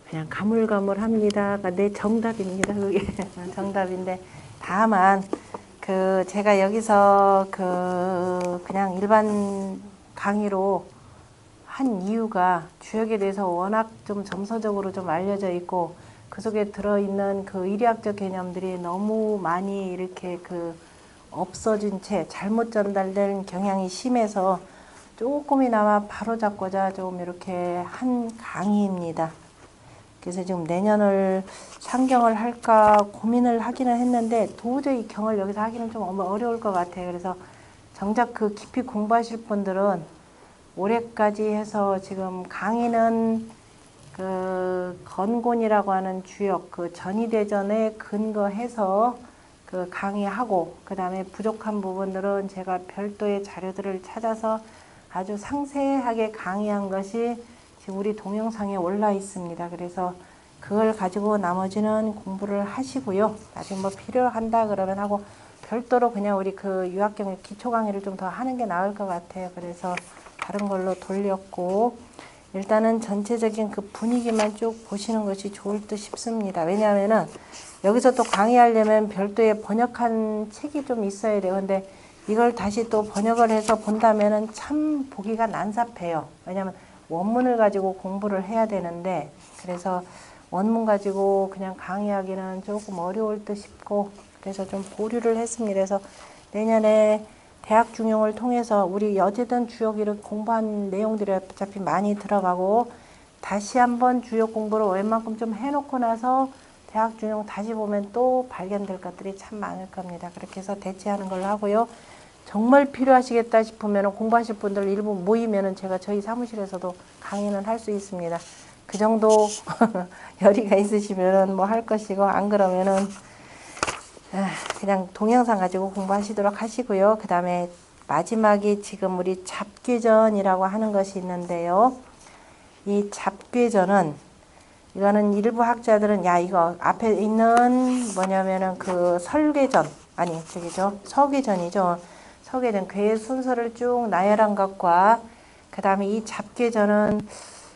그냥 가물가물합니다. 내 정답입니다. 그게 정답인데 다만 제가 여기서 그냥 일반 강의로 한 이유가 주역에 대해서 워낙 좀 정서적으로 좀 알려져 있고 그 속에 들어있는 그 의리학적 개념들이 너무 많이 이렇게 없어진 채 잘못 전달된 경향이 심해서 조금이나마 바로잡고자 좀 이렇게 한 강의입니다. 그래서 지금 내년을 상경을 할까 고민을 하기는 했는데 도저히 경을 여기서 하기는 좀 어려울 것 같아요. 그래서 정작 깊이 공부하실 분들은 올해까지 해서 지금 강의는 건곤이라고 하는 주역 전이대전에 근거해서 강의하고 그 다음에 부족한 부분들은 제가 별도의 자료들을 찾아서 아주 상세하게 강의한 것이 지금 우리 동영상에 올라 있습니다. 그래서 그걸 가지고 나머지는 공부를 하시고요. 나중에 뭐 필요한다 그러면 하고 별도로 그냥 우리 유학경의 기초 강의를 좀 더 하는 게 나을 것 같아요. 그래서 다른 걸로 돌렸고 일단은 전체적인 분위기만 쭉 보시는 것이 좋을 듯 싶습니다. 왜냐하면은 여기서 또 강의하려면 별도의 번역한 책이 좀 있어야 돼요. 근데 이걸 다시 또 번역을 해서 본다면은 참 보기가 난삽해요. 왜냐하면 원문을 가지고 공부를 해야 되는데 그래서 원문 가지고 그냥 강의하기는 조금 어려울 듯 싶고 그래서 좀 보류를 했습니다. 그래서 내년에 대학 중용을 통해서 우리 어쨌든 주역을 공부한 내용들이 어차피 많이 들어가고 다시 한번 주역 공부를 웬만큼 좀 해놓고 나서 대학 중용 다시 보면 또 발견될 것들이 참 많을 겁니다. 그렇게 해서 대체하는 걸로 하고요. 정말 필요하시겠다 싶으면 공부하실 분들 일부 모이면은 제가 저희 사무실에서도 강의는 할 수 있습니다. 그 정도 열의가 있으시면은 뭐 할 것이고 안 그러면은 그냥 동영상 가지고 공부하시도록 하시고요. 그 다음에 마지막이 지금 우리 잡괴전이라고 하는 것이 있는데요. 이 잡괴전은 이거는 일부 학자들은 야 이거 앞에 있는 뭐냐면은 설괴전 아니 저기죠 서괴전이죠. 서괴전 괴의 순서를 쭉 나열한 것과 그 다음에 이 잡괴전은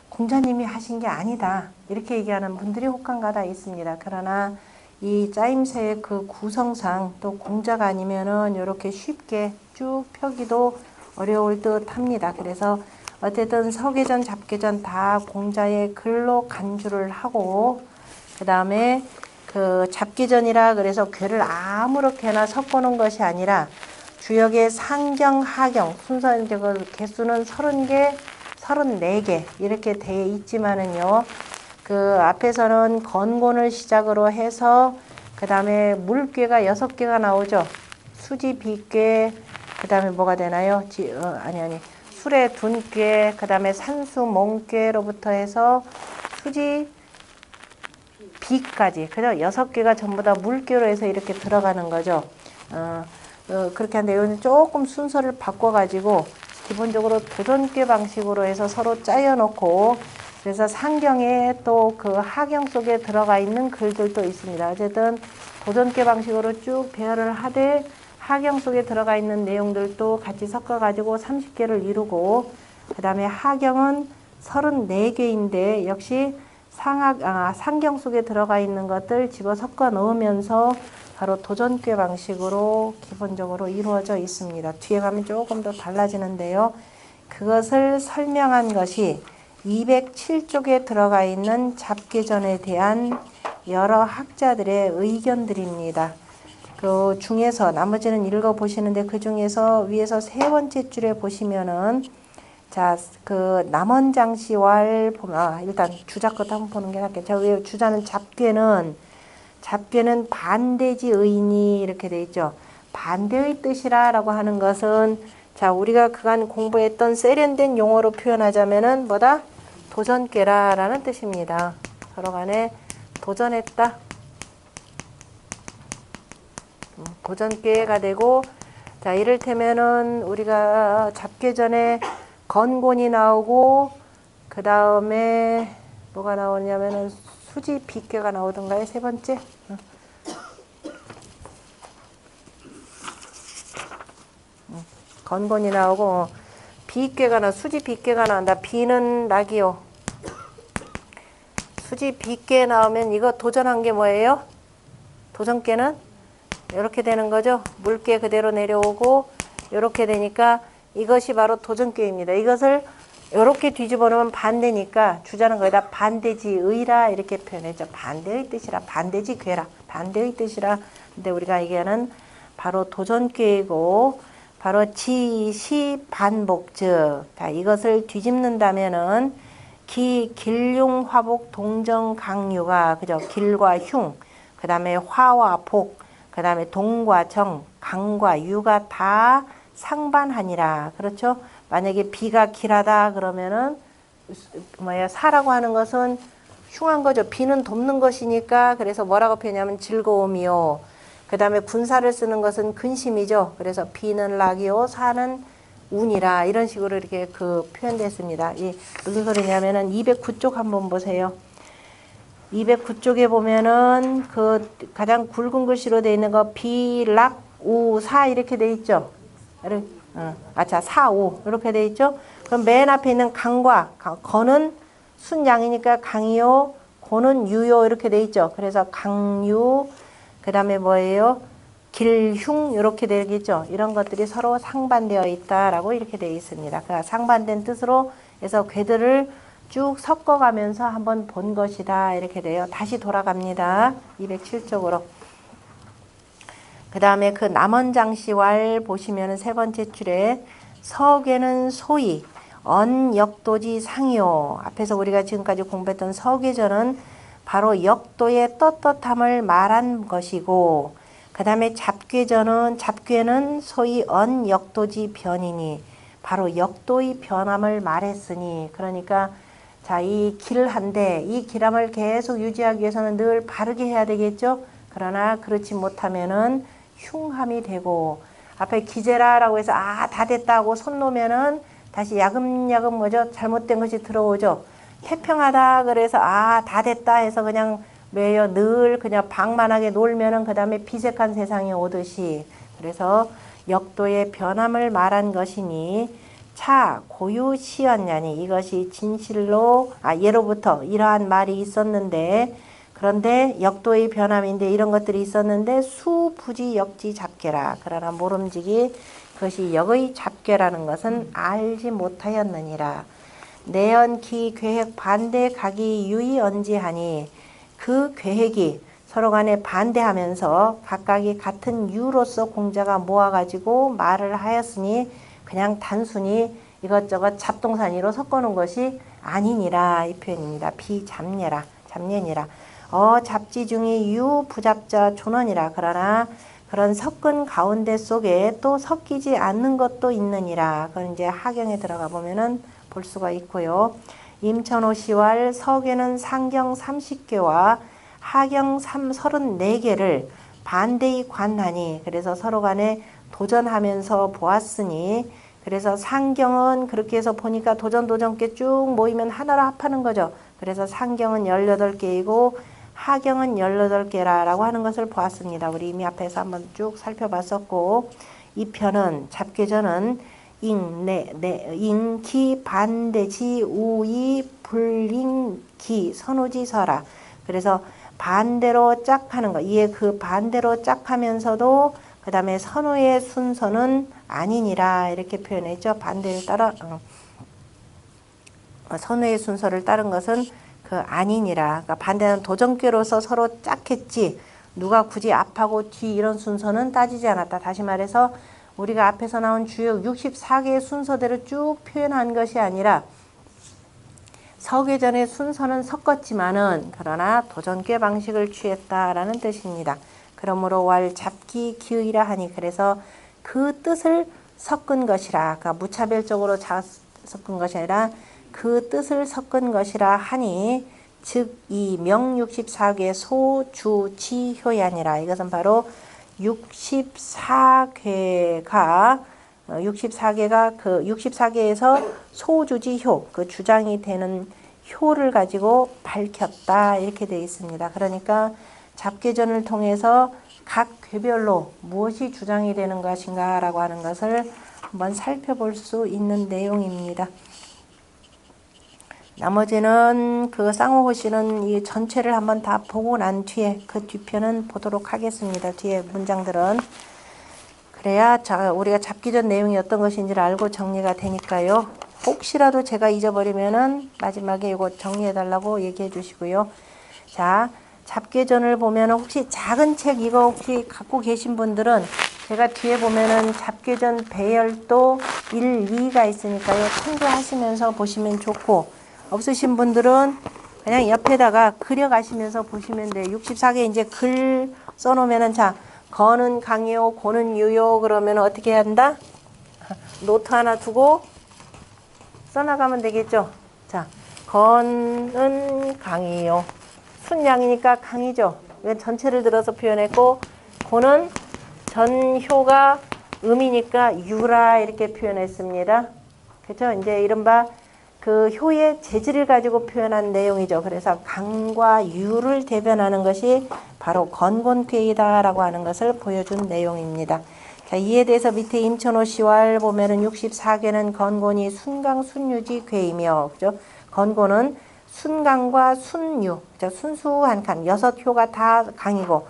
공자님이 하신 게 아니다 이렇게 얘기하는 분들이 혹한가다 있습니다. 그러나 이 짜임새의 구성상 또 공자가 아니면은 이렇게 쉽게 쭉 펴기도 어려울 듯 합니다. 그래서 어쨌든 서계전, 잡계전 다 공자의 글로 간주를 하고 그 다음에 잡계전이라 그래서 괴를 아무렇게나 섞어놓은 것이 아니라 주역의 상경, 하경 순서 이제 개수는 30개, 34개 이렇게 되어 있지만은요. 앞에서는 건곤을 시작으로 해서 그 다음에 물괴가 6개가 나오죠. 수지, 비괴, 그 다음에 뭐가 되나요? 술의 둔괴, 그 다음에 산수, 몽괴로부터 해서 수지, 비까지. 그죠? 6개가 전부 다 물괴로 해서 이렇게 들어가는 거죠. 그렇게 하는데 이건 조금 순서를 바꿔가지고 기본적으로 도전괴 방식으로 해서 서로 짜여놓고 그래서 상경에 또 하경 속에 들어가 있는 글들도 있습니다. 어쨌든 도전괴 방식으로 쭉 배열을 하되 하경 속에 들어가 있는 내용들도 같이 섞어가지고 30개를 이루고 그 다음에 하경은 34개인데 역시 상경 속에 들어가 있는 것들 집어 섞어 넣으면서 바로 도전괴 방식으로 기본적으로 이루어져 있습니다. 뒤에 가면 조금 더 달라지는데요. 그것을 설명한 것이 207쪽에 들어가 있는 잡계전에 대한 여러 학자들의 의견들입니다. 그 중에서 나머지는 읽어보시는데 그 중에서 위에서 3번째 줄에 보시면은 자, 남원장씨왈 보면 일단 주자 것 한번 보는 게 낫겠죠. 왜 주자는 잡괴는 반대지 의니 이렇게 돼 있죠. 반대의 뜻이라라고 하는 것은 자 우리가 그간 공부했던 세련된 용어로 표현하자면은 뭐다? 도전괴라라는 뜻입니다. 서로 간에 도전했다. 도전괴가 되고 자 이를테면은 우리가 잡괴전에 건곤이 나오고 그 다음에 뭐가 나오냐면은 수지 비괴가 나오던가요? 3번째. 건곤이 나오고 비괴가 수지 비괴가 나온다. 비는 낙이요. 수지 B께 나오면 이거 도전한 게 뭐예요? 도전께는 이렇게 되는 거죠. 물께 그대로 내려오고 이렇게 되니까 이것이 바로 도전께입니다. 이것을 이렇게 뒤집어 놓으면 반대니까 주자는 거기다 반대지의라 이렇게 표현했죠. 반대의 뜻이라, 반대지 괴라, 반대의 뜻이라. 근데 우리가 얘기하는 바로 도전께이고 바로 지시 반복즉. 자, 이것을 뒤집는다면은 길흉 화복 동정 강유가 그죠? 길과 흉, 그 다음에 화와 복, 그 다음에 동과 정, 강과 유가 다 상반하니라. 그렇죠? 만약에 비가 길하다 그러면은 사라고 하는 것은 흉한 거죠. 비는 돕는 것이니까. 그래서 뭐라고 표현하면 즐거움이요. 그 다음에 군사를 쓰는 것은 근심이죠. 그래서 비는 낙이요, 사는 운이라. 이런 식으로 이렇게 표현됐습니다. 이 무슨 소리냐면은 209쪽 한번 보세요. 209쪽에 보면은 가장 굵은 글씨로 되어 있는 거 비락 우사 이렇게 되어 있죠. 자, 사오 이렇게 되어 있죠. 그럼 맨 앞에 있는 강과 거는 순양이니까 강이요, 고는 유요 이렇게 되어 있죠. 그래서 강유, 그 다음에 뭐예요? 길흉 이렇게 되겠죠. 이런 것들이 서로 상반되어 있다라고 이렇게 되어 있습니다. 그러니까 상반된 뜻으로 해서 궤들을 쭉 섞어가면서 한번 본 것이다 이렇게 돼요. 다시 돌아갑니다. 207쪽으로. 그 다음에 그 남원장시왈 보시면 세 번째 줄에 서계는 소위 언역도지 상이요. 앞에서 우리가 지금까지 공부했던 서계전은 바로 역도의 떳떳함을 말한 것이고, 그 다음에 잡괴는 소위 언역도지 변이니 바로 역도의 변함을 말했으니. 그러니까 자, 이 길한데 이 길함을 계속 유지하기 위해서는 늘 바르게 해야 되겠죠. 그러나 그렇지 못하면은 흉함이 되고, 앞에 기재라라고 해서 다 됐다고 손 놓으면은 다시 야금야금 뭐죠? 잘못된 것이 들어오죠. 태평하다 그래서 다 됐다 해서 그냥 왜요? 늘 그냥 방만하게 놀면은 그 다음에 비색한 세상이 오듯이. 그래서 역도의 변함을 말한 것이니 차 고유시였냐니 이것이 진실로 예로부터 이러한 말이 있었는데, 그런데 역도의 변함인데 이런 것들이 있었는데 수부지 역지 잡괴라. 그러나 모름지기 그것이 역의 잡괴라는 것은 알지 못하였느니라. 내연기 계획 반대 각이 유의언지하니 그 계획이 서로 간에 반대하면서 각각이 같은 유로서 공자가 모아가지고 말을 하였으니 그냥 단순히 이것저것 잡동사니로 섞어놓은 것이 아니니라 이 표현입니다. 비잡례라, 잡례니라. 잡지 중이 유 부잡자 존원이라. 그러나 그런 섞은 가운데 속에 또 섞이지 않는 것도 있느니라. 그건 이제 하경에 들어가 보면은 볼 수가 있고요. 임천호 시왈 서계는 상경 30개와 하경 34개를 반대의 관하니. 그래서 서로 간에 도전하면서 보았으니, 그래서 상경은 그렇게 해서 보니까 도전께 쭉 모이면 하나로 합하는 거죠. 그래서 상경은 18개이고 하경은 18개라고 하는 것을 보았습니다. 우리 이미 앞에서 한번 쭉 살펴봤었고, 이 편은 잡괴전은 인기 반대지 우이 불링기 선우지서라. 그래서 반대로 짝 하는 거, 이에 그 반대로 짝 하면서도 그 다음에 선우의 순서는 아니니라 이렇게 표현했죠. 반대를 따라 선우의 순서를 따른 것은 아니니라. 그러니까 반대는 도전궤로서 서로 짝했지 누가 굳이 앞하고 뒤 이런 순서는 따지지 않았다. 다시 말해서 우리가 앞에서 나온 주요 64개의 순서대로 쭉 표현한 것이 아니라 서계전의 순서는 섞었지만은 그러나 도전궤 방식을 취했다라는 뜻입니다. 그러므로 왈 잡기 기의라 하니, 그래서 그 뜻을 섞은 것이라. 그러니까 무차별적으로 섞은 것이 아니라 그 뜻을 섞은 것이라 하니, 즉 이 명 64개 소주지효이 아니라. 이것은 바로 64개가 그 64개에서 소주지효, 그 주장이 되는 효를 가지고 밝혔다 이렇게 되어 있습니다. 그러니까 잡괴전을 통해서 각 괴별로 무엇이 주장이 되는 것인가 라고 하는 것을 한번 살펴볼 수 있는 내용입니다. 나머지는 그 쌍호호 씨는 이 전체를 한번 다 보고 난 뒤에 그 뒤편은 보도록 하겠습니다. 뒤에 문장들은. 그래야 우리가 잡기 전 내용이 어떤 것인지를 알고 정리가 되니까요. 혹시라도 제가 잊어버리면은 마지막에 이거 정리해 달라고 얘기해 주시고요. 자, 잡기 전을 보면은 혹시 작은 책 이거 혹시 갖고 계신 분들은 제가 뒤에 보면은 잡기 전 배열도 1, 2가 있으니까요. 참조하시면서 보시면 좋고, 없으신 분들은 그냥 옆에다가 그려가시면서 보시면 돼요. 64개 이제 글 써놓으면은 자, 건은 강이요, 고는 유요 그러면 어떻게 해야 한다? 노트 하나 두고 써나가면 되겠죠. 자, 건은 강이요. 순양이니까 강이죠. 이건 전체를 들어서 표현했고, 고는 전효가 음이니까 유라 이렇게 표현했습니다. 그렇죠? 이제 이른바 그 효의 재질을 가지고 표현한 내용이죠. 그래서 강과 유를 대변하는 것이 바로 건곤쾌이다라고 하는 것을 보여준 내용입니다. 자, 이에 대해서 밑에 임천호 시왈 보면은 64개는 건곤이 순강 순유지 궤이며, 그죠? 건곤은 순강과 순유, 그죠? 순수한 강, 6효가 다 강이고,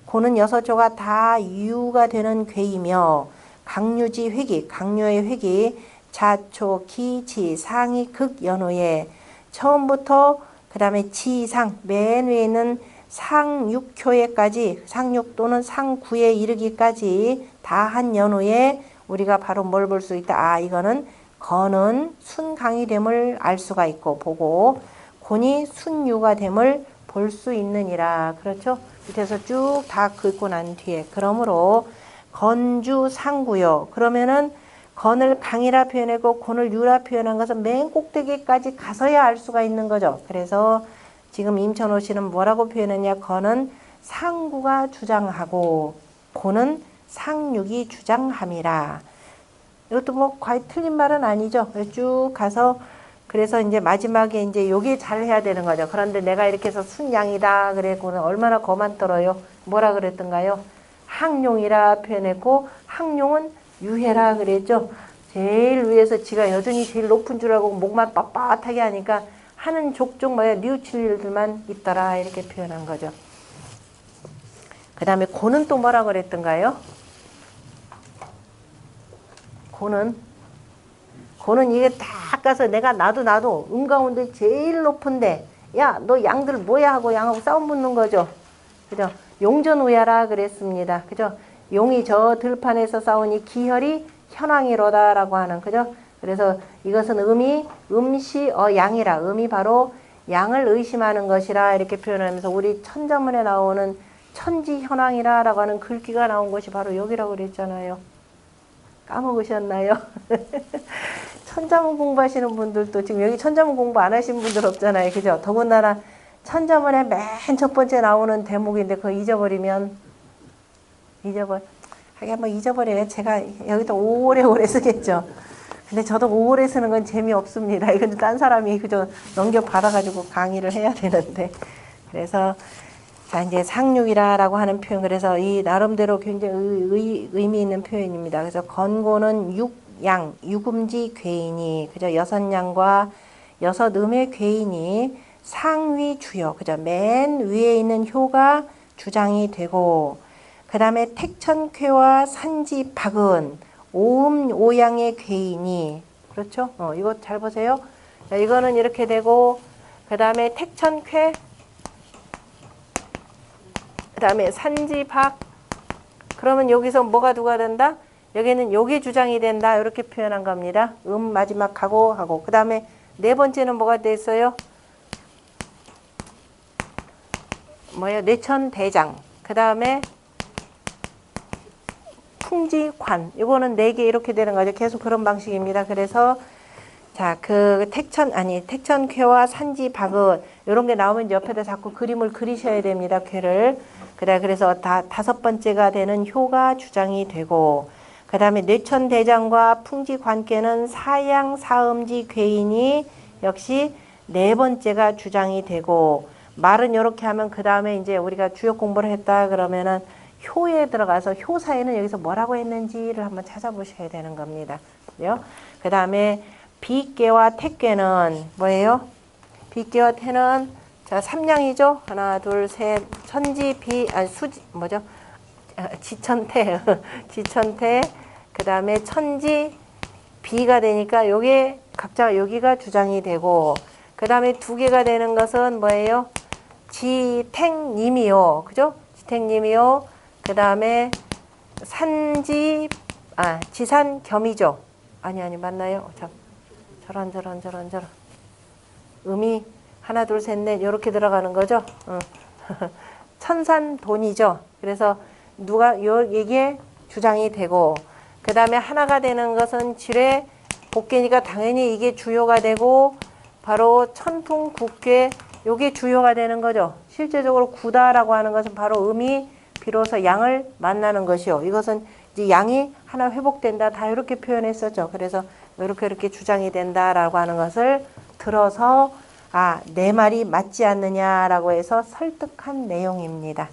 고는 6효가 다 유가 되는 궤이며, 강유지 회기, 강요의 회기, 자초, 기, 지, 상이 극 연후에 처음부터 그 다음에 지상, 맨 위에 있는 상육효에까지, 상육 또는 상구에 이르기까지 다 한 연후에 우리가 바로 뭘 볼 수 있다. 아, 이거는 건은 순강이 됨을 알 수가 있고 보고, 곤이 순유가 됨을 볼 수 있느니라. 그렇죠? 밑에서 쭉 다 긁고 난 뒤에. 그러므로 건주 상구요. 그러면은 건을 강이라 표현하고 곤을 유라 표현한 것은 맨 꼭대기까지 가서야 알 수가 있는 거죠. 그래서 지금 임천호 씨는 뭐라고 표현했냐. 건은 상구가 주장하고 곤은 상육이 주장함이라. 이것도 뭐 과연 틀린 말은 아니죠. 쭉 가서 그래서 이제 마지막에 이제 요게 잘 해야 되는 거죠. 그런데 내가 이렇게 해서 순양이다 그랬고는 얼마나 거만 떨어요. 뭐라 그랬던가요? 항룡이라 표현했고 항룡은 유해라 그랬죠. 제일 위에서 지가 여전히 제일 높은 줄 알고 목만 빳빳하게 하니까 하는 족족 뭐야 뉘우칠 일들만 있더라 이렇게 표현한 거죠. 그 다음에 고는 또 뭐라 그랬던가요? 고는 이게 딱 가서 내가 나도 가운데 제일 높은데 야 너 양들 뭐야 하고 양하고 싸움 붙는 거죠. 그죠? 용전우야라 그랬습니다. 그죠? 용이 저 들판에서 싸우니 기혈이 현황이로다라고 하는 그죠? 그래서 이것은 음시 양이라 음이 바로 양을 의심하는 것이라 이렇게 표현하면서 우리 천자문에 나오는 천지현황이라라고 하는 글귀가 나온 것이 바로 여기라고 그랬잖아요. 까먹으셨나요? 천자문 공부하시는 분들도 지금 여기 천자문 공부 안 하신 분들 없잖아요. 그죠? 더군다나 천자문에 맨 첫 번째 나오는 대목인데 그거 잊어버리면 하긴 뭐 잊어버려요. 제가 여기다 오래오래 쓰겠죠. 근데 저도 오래 쓰는 건 재미없습니다. 이건 딴 사람이 그저 넘겨받아가지고 강의를 해야 되는데. 그래서 자 이제 상육이라고 하는 표현. 그래서 이 나름대로 굉장히 의미 있는 표현입니다. 그래서 건고는 육양, 육음지 궤인이 그죠? 6양과 6음의 궤인이 상위 주요, 그죠? 맨 위에 있는 효가 주장이 되고, 그 다음에 택천쾌와 산지박은 오음 오양의 궤인이, 그렇죠? 이거 잘 보세요. 자, 이거는 이렇게 되고, 그 다음에 택천쾌, 그 다음에 산지박, 그러면 여기서 뭐가 누가 된다? 여기는 요게 주장이 된다. 이렇게 표현한 겁니다. 마지막 하고, 그 다음에 네 번째는 뭐가 됐어요? 뇌천대장. 그 다음에 풍지관. 이거는 4개 이렇게 되는 거죠. 계속 그런 방식입니다. 그래서 자, 그 택천쾌와 산지박은 이런 게 나오면 옆에다 자꾸 그림을 그리셔야 됩니다. 쾌를. 그래서 다섯 번째가 되는 효가 주장이 되고, 그 다음에 뇌천대장과 풍지관께는 사양 사음지 궤인이 역시 네 번째가 주장이 되고, 말은 이렇게 하면 그 다음에 이제 우리가 주역 공부를 했다 그러면은 효에 들어가서 효 사이는 여기서 뭐라고 했는지를 한번 찾아보셔야 되는 겁니다. 그 다음에 비괴와 택괴는 뭐예요? 비께와 태는 자, 삼량이죠. 하나, 둘, 셋. 천지, 비, 아니, 수지, 뭐죠? 지천태, 지천태. 그 다음에 천지, 비가 되니까 요게 각자 여기가 주장이 되고, 그 다음에 두 개가 되는 것은 뭐예요? 지택님이요. 그죠? 지택님이요. 그 다음에 산지, 지산겸이죠. 아니, 맞나요? 저런. 음이 하나, 둘, 셋, 넷, 요렇게 들어가는 거죠. 천산돈이죠. 그래서 이게 주장이 되고, 그 다음에 하나가 되는 것은 지뢰, 복개니까 당연히 이게 주요가 되고, 바로 천풍국괴, 요게 주요가 되는 거죠. 실제적으로 구다라고 하는 것은 바로 음이 비로소 양을 만나는 것이요. 이것은 이제 양이 하나 회복된다. 다 이렇게 표현했었죠. 그래서 이렇게 주장이 된다라고 하는 것을 들어서 내 말이 맞지 않느냐라고 해서 설득한 내용입니다.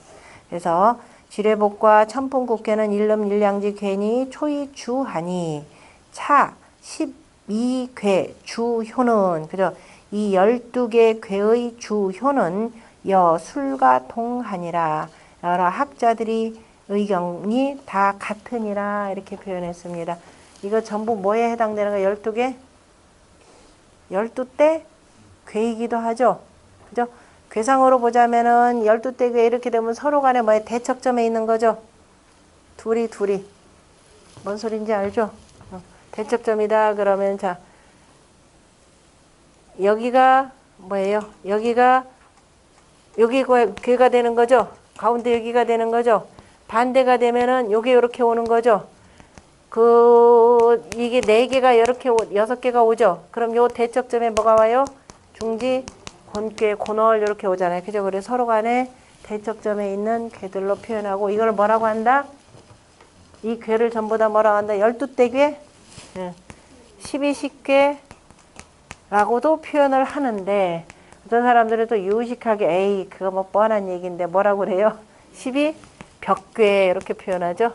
그래서 지뢰복과 천풍국괴는 일름일량지 괴니 초이주하니 차 12괴 주효는 그죠? 이 12개 괴의 주효는 여술과 동하니라. 여러 학자들이 의견이 다 같으니라 이렇게 표현했습니다. 이거 전부 뭐에 해당되는 거? 12개? 12대 괴이기도 하죠. 그죠? 괴상으로 보자면은 12대 괴 이렇게 되면 서로 간에 뭐에 대척점에 있는 거죠. 둘이. 뭔 소린지 알죠? 대척점이다 그러면 자 여기가 뭐예요? 여기가 괴가 되는 거죠. 가운데 여기가 되는 거죠. 반대가 되면은 요게 이렇게 오는 거죠. 이게 4개가 이렇게 6개가 오죠. 그럼 요 대척점에 뭐가 와요? 중지, 곤괴, 곤월 이렇게 오잖아요. 그죠? 그래서 서로 간에 대척점에 있는 괴들로 표현하고 이걸 뭐라고 한다? 이 괴를 전부 다 뭐라고 한다? 12대 괴, 12식괴라고도 표현을 하는데 어떤 사람들은 또 유식하게 에이 그거 뭐 뻔한 얘기인데 뭐라고 그래요? 12벽괴 이렇게 표현하죠.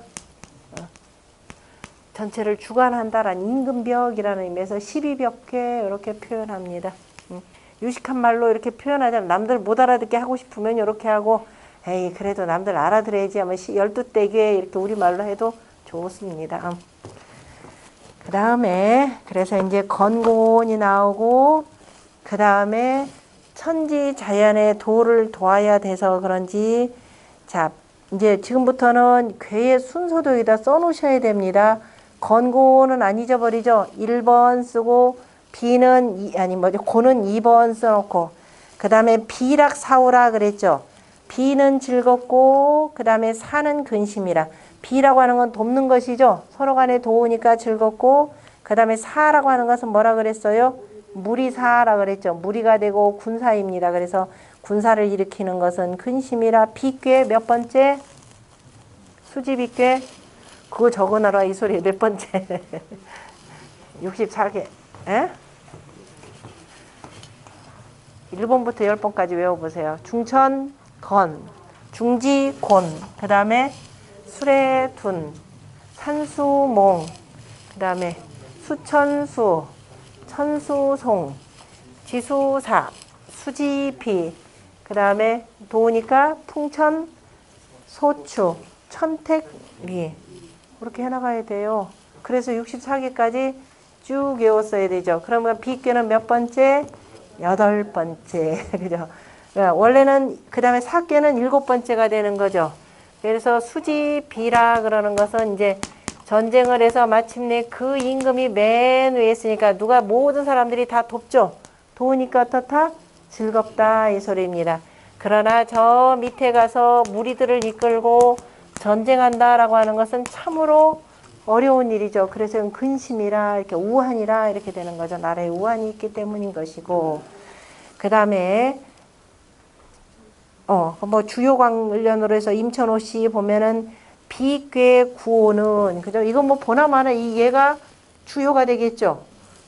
전체를 주관한다라는 임금벽이라는 의미에서 12벽괴 이렇게 표현합니다. 유식한 말로 이렇게 표현하자면 남들 못 알아듣게 하고 싶으면 이렇게 하고 에이 그래도 남들 알아들어야지 하면 12대 괴 이렇게 우리말로 해도 좋습니다. 그 다음에 그래서 이제 건곤이 나오고 그 다음에 천지자연의 도를 도와야 돼서 그런지 자 이제 지금부터는 괴의 순서도 여기다 써놓으셔야 됩니다. 건고는 안 잊어버리죠. 1번 쓰고 비는 고는 2번 써놓고 그 다음에 비락사오라 그랬죠. 비는 즐겁고 그 다음에 사는 근심이라. 비라고 하는 건 돕는 것이죠. 서로 간에 도우니까 즐겁고 그 다음에 사라고 하는 것은 뭐라 그랬어요? 무리사라 그랬죠. 무리가 되고 군사입니다. 그래서 군사를 일으키는 것은 근심이라. 비괴 몇 번째? 수지비괴 그거 적어놔라 이 소리 몇 번째? 64개. 에? 1번부터 10번까지 외워보세요. 중천, 건, 중지, 곤, 그 다음에 수레, 둔, 산수, 몽, 그 다음에 수천수, 천수송, 지수사, 수지비, 그 다음에 도우니까 풍천, 소추, 천택리 그렇게 해나가야 돼요. 그래서 64개까지 쭉 외웠어야 되죠. 그러면 비께는 몇 번째? 8번째. 그죠? 원래는 그 다음에 사께는 7번째가 되는 거죠. 그래서 수지비라 그러는 것은 이제 전쟁을 해서 마침내 그 임금이 맨 위에 있으니까 누가 모든 사람들이 다 돕죠. 도우니까 어떻다? 즐겁다 이 소리입니다. 그러나 저 밑에 가서 무리들을 이끌고 전쟁한다라고 하는 것은 참으로 어려운 일이죠. 그래서 근심이라 이렇게 우환이라 이렇게 되는 거죠. 나라에 우환이 있기 때문인 것이고 그 다음에 뭐 주요 관련으로 해서 임천호 씨 보면은 비괴 구호는 그죠? 이건 뭐 보나마나 이 얘가 주요가 되겠죠.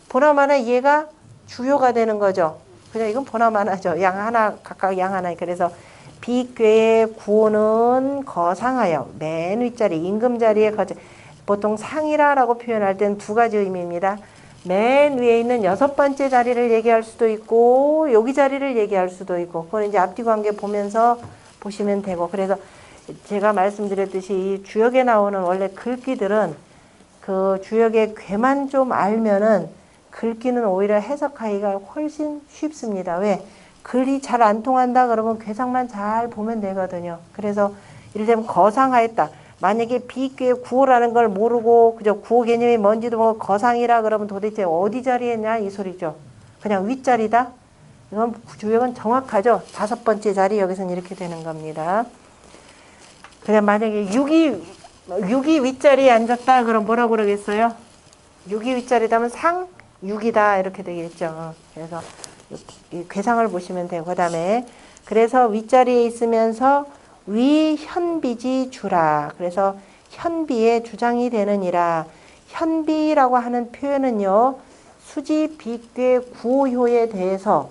보나마나 얘가 주요가 되는 거죠. 그냥 이건 보나마나죠. 양 하나 각각 양 하나. 그래서 비괴의 구호는 거상하여 맨 윗자리 임금 자리에 보통 상이라라고 표현할 때는 두 가지 의미입니다. 맨 위에 있는 6번째 자리를 얘기할 수도 있고 여기 자리를 얘기할 수도 있고 그건 이제 앞뒤 관계 보면서 보시면 되고 그래서 제가 말씀드렸듯이 이 주역에 나오는 원래 글귀들은 그 주역의 괴만 좀 알면은 글귀는 오히려 해석하기가 훨씬 쉽습니다. 왜? 글이 잘 안 통한다 그러면 괴상만 잘 보면 되거든요. 그래서 이를테면 거상하였다. 만약에 비귀의 구호라는 걸 모르고 그저 구호 개념이 뭔지도 모르고 거상이라 그러면 도대체 어디 자리에냐 이 소리죠. 그냥 윗자리다. 이건 주역은 정확하죠. 5번째 자리 여기서는 이렇게 되는 겁니다. 그냥 만약에 6이 윗자리에 앉았다 그럼 뭐라고 그러겠어요? 6이 윗자리다면 상 6이다 이렇게 되겠죠. 그래서 이 괴상을 보시면 되고 그다음에 그래서 윗자리에 있으면서 위현비지 주라. 그래서 현비의 주장이 되느니라. 현비라고 하는 표현은요. 수지 비괴 구호효에 대해서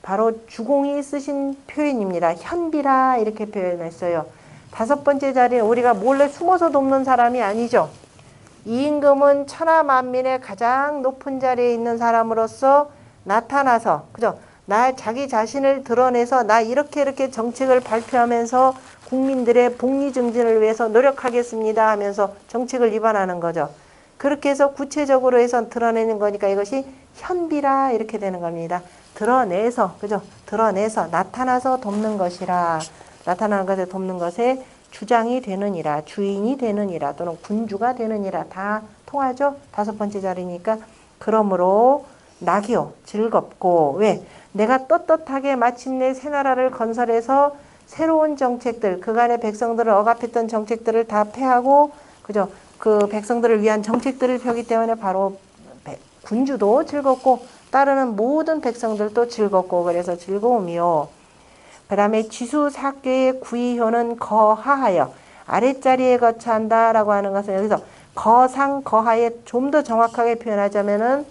바로 주공이 쓰신 표현입니다. 현비라 이렇게 표현했어요. 5번째 자리는 우리가 몰래 숨어서 돕는 사람이 아니죠. 이 임금은 천하 만민의 가장 높은 자리에 있는 사람으로서 나타나서 그죠? 자기 자신을 드러내서 나 이렇게 정책을 발표하면서 국민들의 복리 증진을 위해서 노력하겠습니다 하면서 정책을 위반하는 거죠. 그렇게 해서 구체적으로 해서 드러내는 거니까 이것이 현비라 이렇게 되는 겁니다. 드러내서 그죠? 드러내서 나타나서 돕는 것이라. 나타나는 것에 돕는 것에 주장이 되느니라, 주인이 되느니라 또는 군주가 되느니라 다 통하죠. 5번째 자리니까 그러므로 낙이요 즐겁고 왜? 내가 떳떳하게 마침내 새 나라를 건설해서 새로운 정책들 그간의 백성들을 억압했던 정책들을 다 폐하고 그죠? 그 백성들을 위한 정책들을 펴기 때문에 바로 군주도 즐겁고 따르는 모든 백성들도 즐겁고 그래서 즐거움이요. 그 다음에 지수사교의 구이효는 거하하여 아랫자리에 거처한다 라고 하는 것은 여기서 거상 거하에 좀 더 정확하게 표현하자면은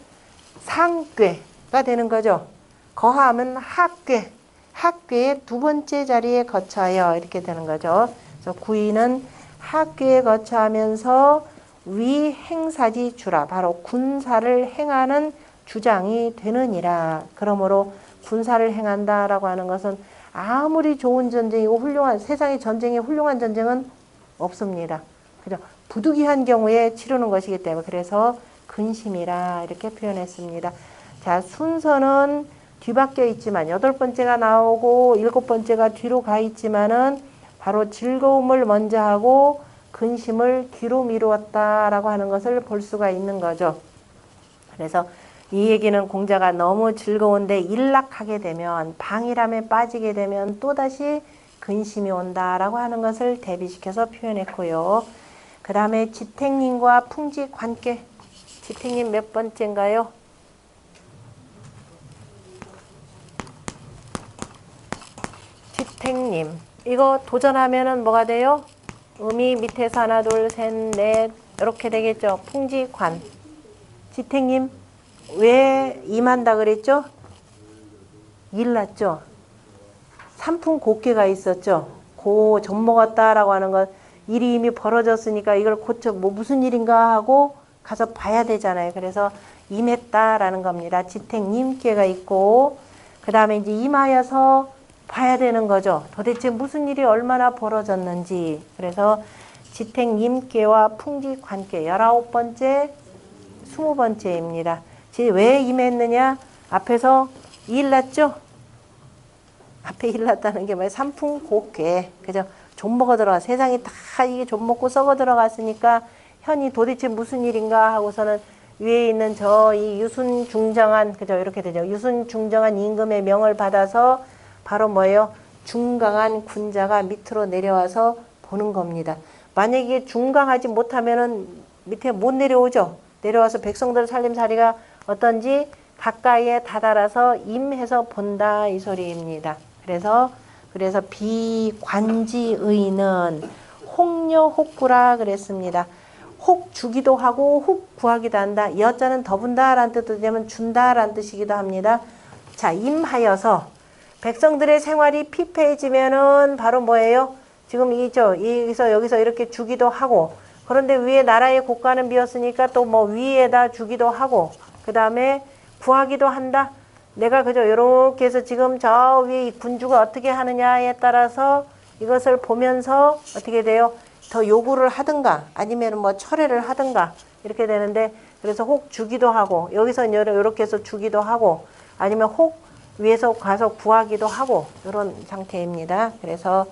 상괴가 되는 거죠. 거하면 하괴, 하괴의 2번째 자리에 거처하여 이렇게 되는 거죠. 그래서 구이는 하괴에 거처하면서 위행사지 주라 바로 군사를 행하는 주장이 되느니라. 그러므로 군사를 행한다 라고 하는 것은 아무리 좋은 전쟁이고 훌륭한 세상의 전쟁에 훌륭한 전쟁은 없습니다. 그죠? 부득이한 경우에 치르는 것이기 때문에 그래서 근심이라 이렇게 표현했습니다. 자 순서는 뒤바뀌어 있지만 8번째가 나오고 7번째가 뒤로 가 있지만은 바로 즐거움을 먼저 하고 근심을 뒤로 미루었다라고 하는 것을 볼 수가 있는 거죠. 그래서 이 얘기는 공자가 너무 즐거운데 일락하게 되면 방일함에 빠지게 되면 또다시 근심이 온다라고 하는 것을 대비시켜서 표현했고요. 그 다음에 지택님과 풍지관계. 지택님 몇 번째인가요? 지택님. 이거 도전하면은 뭐가 돼요? 음이 밑에서 하나 둘 셋 넷 이렇게 되겠죠. 풍지관. 지택님. 왜 임한다 그랬죠? 일났죠. 삼풍 곱게가 있었죠. 고 좀 먹었다라고 하는 것 일이 이미 벌어졌으니까 이걸 고쳐 뭐 무슨 일인가 하고 가서 봐야 되잖아요. 그래서 임했다라는 겁니다. 지택님께가 있고 그 다음에 이제 임하여서 봐야 되는 거죠. 도대체 무슨 일이 얼마나 벌어졌는지. 그래서 지택님께와 풍지관계 19번째 20번째입니다. 왜 임했느냐? 앞에서 일났죠? 앞에 일났다는 게 뭐예요? 삼풍곡괴. 그죠? 좀 먹어 들어가. 세상이 다 이게 좀 먹고 썩어 들어갔으니까 현이 도대체 무슨 일인가 하고서는 위에 있는 이 유순중정한, 그죠? 이렇게 되죠. 유순중정한 임금의 명을 받아서 바로 뭐예요? 중강한 군자가 밑으로 내려와서 보는 겁니다. 만약에 중강하지 못하면은 밑에 못 내려오죠? 내려와서 백성들 살림살이가 어떤지 가까이에 다다라서 임해서 본다 이 소리입니다. 그래서 비관지의는 혹여혹구라 그랬습니다. 혹 주기도 하고 혹 구하기도 한다. 여자는 더분다라는 뜻도 되면 준다라는 뜻이기도 합니다. 자, 임하여서 백성들의 생활이 피폐해지면은 바로 뭐예요? 지금 여기서 이렇게 주기도 하고 그런데 위에 나라의 국가는 비었으니까 또 뭐 위에다 주기도 하고 그 다음에 구하기도 한다. 내가 그저 이렇게 해서 지금 저 위에 이 군주가 어떻게 하느냐에 따라서 이것을 보면서 어떻게 돼요? 더 요구를 하든가 아니면 뭐 철회를 하든가 이렇게 되는데, 그래서 혹 주기도 하고 여기서 이렇게 해서 주기도 하고 아니면 혹 위에서 가서 구하기도 하고 이런 상태입니다. 그래서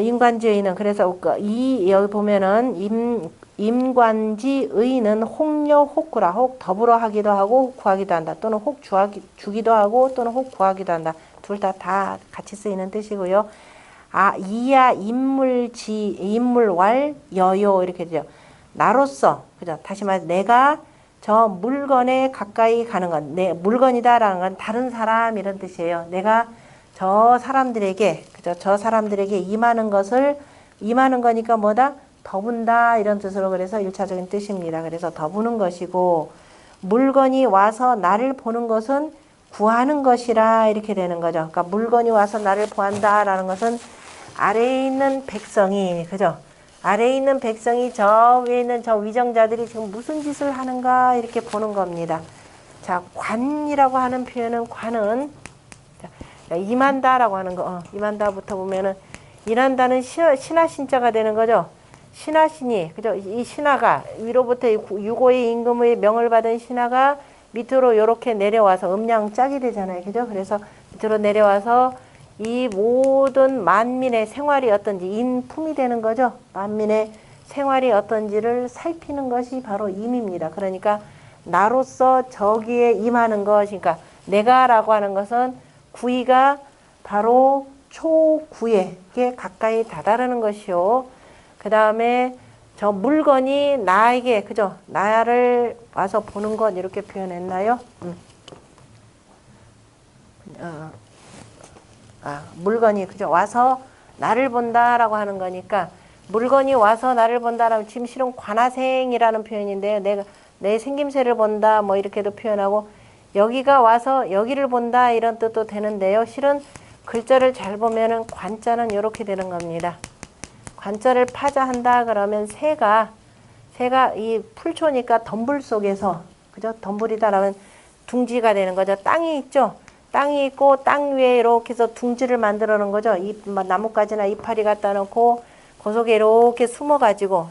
임관지의는 그래서 이 여기 보면은 임관지 의는 혹여 혹구라, 혹 더불어 하기도 하고 혹 구하기도 한다, 또는 혹 주기도 하고 또는 혹 구하기도 한다. 둘 다 같이 쓰이는 뜻이고요. 이야 인물왈 여요 이렇게 되죠. 나로서, 그죠? 다시 말해 내가 저 물건에 가까이 가는 건 내 물건이다라는 건 다른 사람 이런 뜻이에요. 내가 저 사람들에게, 그죠? 저 사람들에게 임하는 거니까 뭐다? 더분다 이런 뜻으로, 그래서 일차적인 뜻입니다. 그래서 더부는 것이고, 물건이 와서 나를 보는 것은 구하는 것이라 이렇게 되는 거죠. 그러니까 물건이 와서 나를 보한다라는 것은 아래에 있는 백성이, 그죠? 아래에 있는 백성이 저 위에 있는 저 위정자들이 지금 무슨 짓을 하는가 이렇게 보는 겁니다. 자, 관이라고 하는 표현은, 관은 임한다라고 하는 거, 임한다부터 보면은 일한다는 신하 신자가 되는 거죠. 신하신이, 그죠? 이 신하가 위로부터 유고의 임금의 명을 받은 신하가 밑으로 이렇게 내려와서 음양짝이 되잖아요. 그죠? 그래서 밑으로 내려와서 이 모든 만민의 생활이 어떤지 인품이 되는 거죠. 만민의 생활이 어떤지를 살피는 것이 바로 임입니다. 그러니까 나로서 저기에 임하는 것이니까, 내가라고 하는 것은 구의가 바로 초구에게 가까이 다다르는 것이요. 그 다음에 저 물건이 나에게, 그죠? 나를 와서 보는 것 이렇게 표현했나요? 물건이, 그죠? 와서 나를 본다라고 하는 거니까, 물건이 와서 나를 본다라면 지금 실은 관하생이라는 표현인데요. 내 생김새를 본다 뭐 이렇게도 표현하고, 여기가 와서 여기를 본다 이런 뜻도 되는데요. 실은 글자를 잘 보면은 관자는 이렇게 되는 겁니다. 관자를 파자한다 그러면 새가 이 풀초니까 덤불 속에서, 그죠? 덤불이다라면 둥지가 되는 거죠. 땅이 있죠. 땅이 있고 땅 위에 이렇게 해서 둥지를 만들어 놓은 거죠. 나뭇가지나 이파리 갖다 놓고 그 속에 이렇게 숨어가지고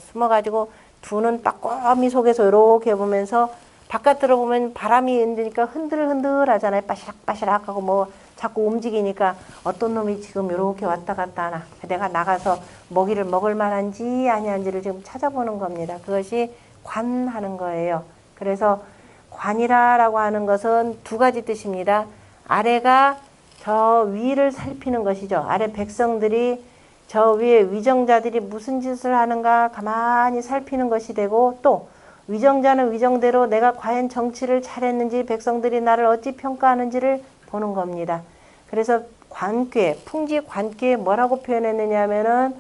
두는 빠꼬미 속에서 이렇게 보면서 바깥으로 보면 바람이 흔드니까 흔들흔들 하잖아요. 빠시락빠시락 하고 뭐 자꾸 움직이니까 어떤 놈이 지금 이렇게 왔다 갔다 하나, 내가 나가서 먹이를 먹을 만한지 아니한지를 지금 찾아보는 겁니다. 그것이 관하는 거예요. 그래서 관이라고 하는 것은 두 가지 뜻입니다. 아래가 저 위를 살피는 것이죠. 아래 백성들이 저 위에 위정자들이 무슨 짓을 하는가 가만히 살피는 것이 되고, 또 위정자는 위정대로 내가 과연 정치를 잘했는지 백성들이 나를 어찌 평가하는지를 보는 겁니다. 그래서 관괴, 풍지 관괴 뭐라고 표현했느냐 하면은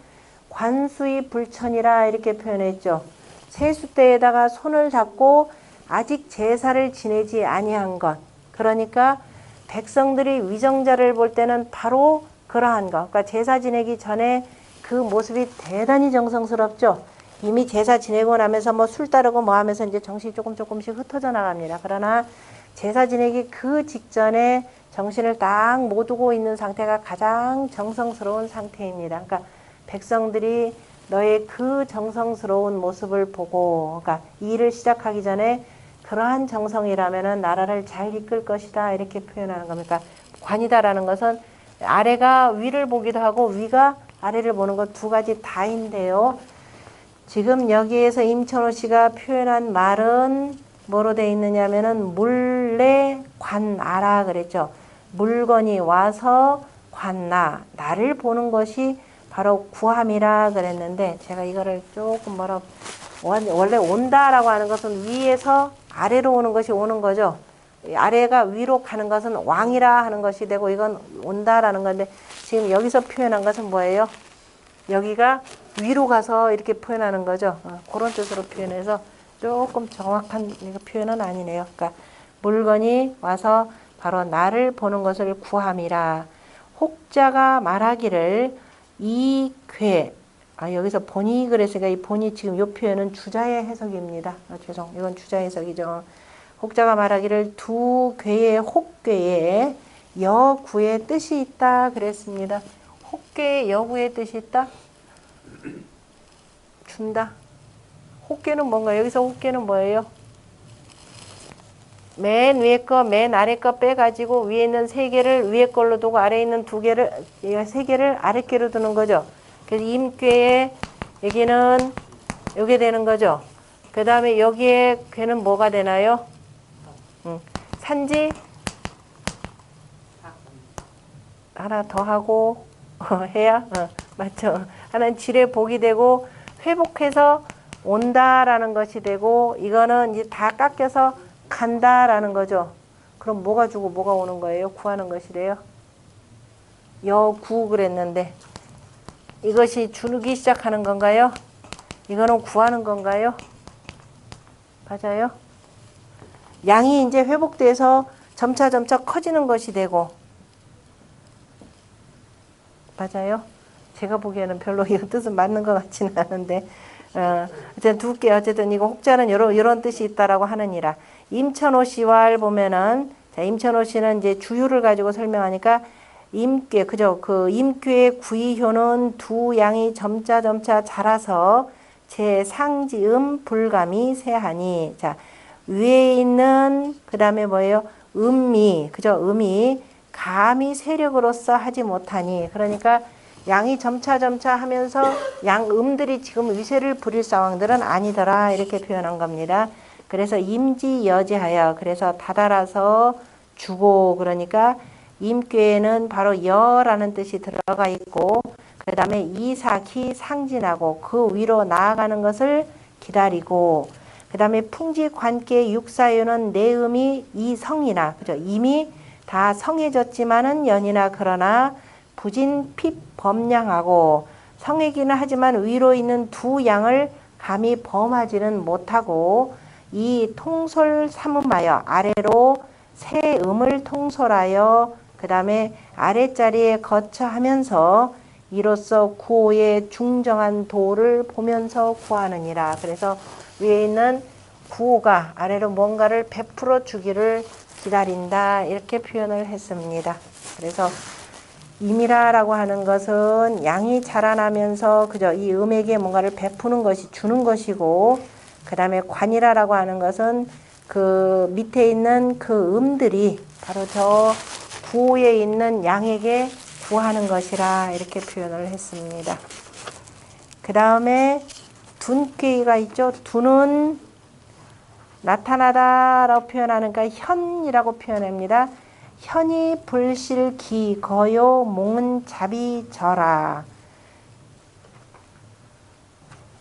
관수의 불천이라 이렇게 표현했죠. 세숫대에다가 손을 잡고 아직 제사를 지내지 아니한 것. 그러니까 백성들이 위정자를 볼 때는 바로 그러한 것. 그러니까 제사 지내기 전에 그 모습이 대단히 정성스럽죠. 이미 제사 지내고 나면서 뭐 술 따르고 뭐 하면서 이제 정신이 조금씩 흩어져 나갑니다. 그러나 제사 지내기 그 직전에 정신을 딱 못 두고 있는 상태가 가장 정성스러운 상태입니다. 그러니까 백성들이 너의 그 정성스러운 모습을 보고, 그러니까 일을 시작하기 전에 그러한 정성이라면은 나라를 잘 이끌 것이다 이렇게 표현하는 겁니다. 관이다라는 것은 아래가 위를 보기도 하고 위가 아래를 보는 것 두 가지 다인데요. 지금 여기에서 임천호 씨가 표현한 말은 뭐로 되어 있느냐면은 물내 관아라 그랬죠. 물건이 와서 관나, 나를 보는 것이 바로 구함이라 그랬는데, 제가 이거를 조금 원래 온다라고 하는 것은 위에서 아래로 오는 것이 오는 거죠. 아래가 위로 가는 것은 왕이라 하는 것이 되고, 이건 온다라는 건데, 지금 여기서 표현한 것은 뭐예요? 여기가 위로 가서 이렇게 표현하는 거죠. 그런 뜻으로 표현해서 조금 정확한 표현은 아니네요. 그러니까 물건이 와서 바로 나를 보는 것을 구함이라. 혹자가 말하기를 이 괴, 여기서 본이 그랬으니까 이 본이 지금 요 표현은 주자의 해석입니다. 죄송. 이건 주자 해석이죠. 혹자가 말하기를 두 괴의 혹괴에 여구의 뜻이 있다 그랬습니다. 혹괴에 여구의 뜻이 있다? 준다. 혹괴는 뭔가? 여기서 혹괴는 뭐예요? 맨 위에 거, 맨 아래 거 빼가지고 위에 있는 세 개를 위에 걸로 두고 아래에 있는 세 개를 아래 개로 두는 거죠. 그래서 임괴에 여기는 요게 되는 거죠. 그 다음에 여기에 괴는 뭐가 되나요? 산지 하나 더 하고 해야 맞죠. 하나는 지뢰 복이 되고 회복해서 온다라는 것이 되고 이거는 이제 다 깎여서 간다라는 거죠. 그럼 뭐가 주고 뭐가 오는 거예요? 구하는 것이래요. 여구 그랬는데 이것이 주기 시작하는 건가요? 이거는 구하는 건가요? 맞아요. 양이 이제 회복돼서 점차 커지는 것이 되고 맞아요. 제가 보기에는 별로 이 뜻은 맞는 것 같지는 않은데 어쨌든 두께 어쨌든 이거 혹자는 이런 뜻이 있다라고 하느니라. 임천호 씨와 보면은 자 임천호 씨는 이제 주유를 가지고 설명하니까 임괴 그죠? 그 임괴의 구이효는 두 양이 점차 자라서 제 상지음 불감이 세하니 자 위에 있는 그 다음에 뭐예요? 음이 그죠? 음이 감히 세력으로서 하지 못하니 그러니까 양이 점차 하면서 양음들이 지금 위세를 부릴 상황들은 아니더라 이렇게 표현한 겁니다. 그래서 임지여지하여 그래서 다다라서 주고 그러니까 임괴에는 바로 여라는 뜻이 들어가 있고 그 다음에 이삭이 상진하고 그 위로 나아가는 것을 기다리고 그 다음에 풍지관계 육사유는 내음이 이성이나 그죠? 이미 다 성해졌지만은 연이나 그러나 부진핍 범량하고 성이기는 하지만 위로 있는 두 양을 감히 범하지는 못하고 이 통솔 삼음하여 아래로 새 음을 통솔하여 그 다음에 아랫자리에 거처하면서 이로써 구호의 중정한 도를 보면서 구하느니라. 그래서 위에 있는 구호가 아래로 뭔가를 베풀어 주기를 기다린다 이렇게 표현을 했습니다. 그래서 임이라라고 하는 것은 양이 자라나면서 그죠 이 음에게 뭔가를 베푸는 것이 주는 것이고 그 다음에 관이라라고 하는 것은 그 밑에 있는 그 음들이 바로 저 구호에 있는 양에게 구하는 것이라 이렇게 표현을 했습니다. 그 다음에 둔괴가 있죠. 둔은 나타나다라고 표현하니까 현이라고 표현합니다. 현이 불실기 거요 몽은 자비절하.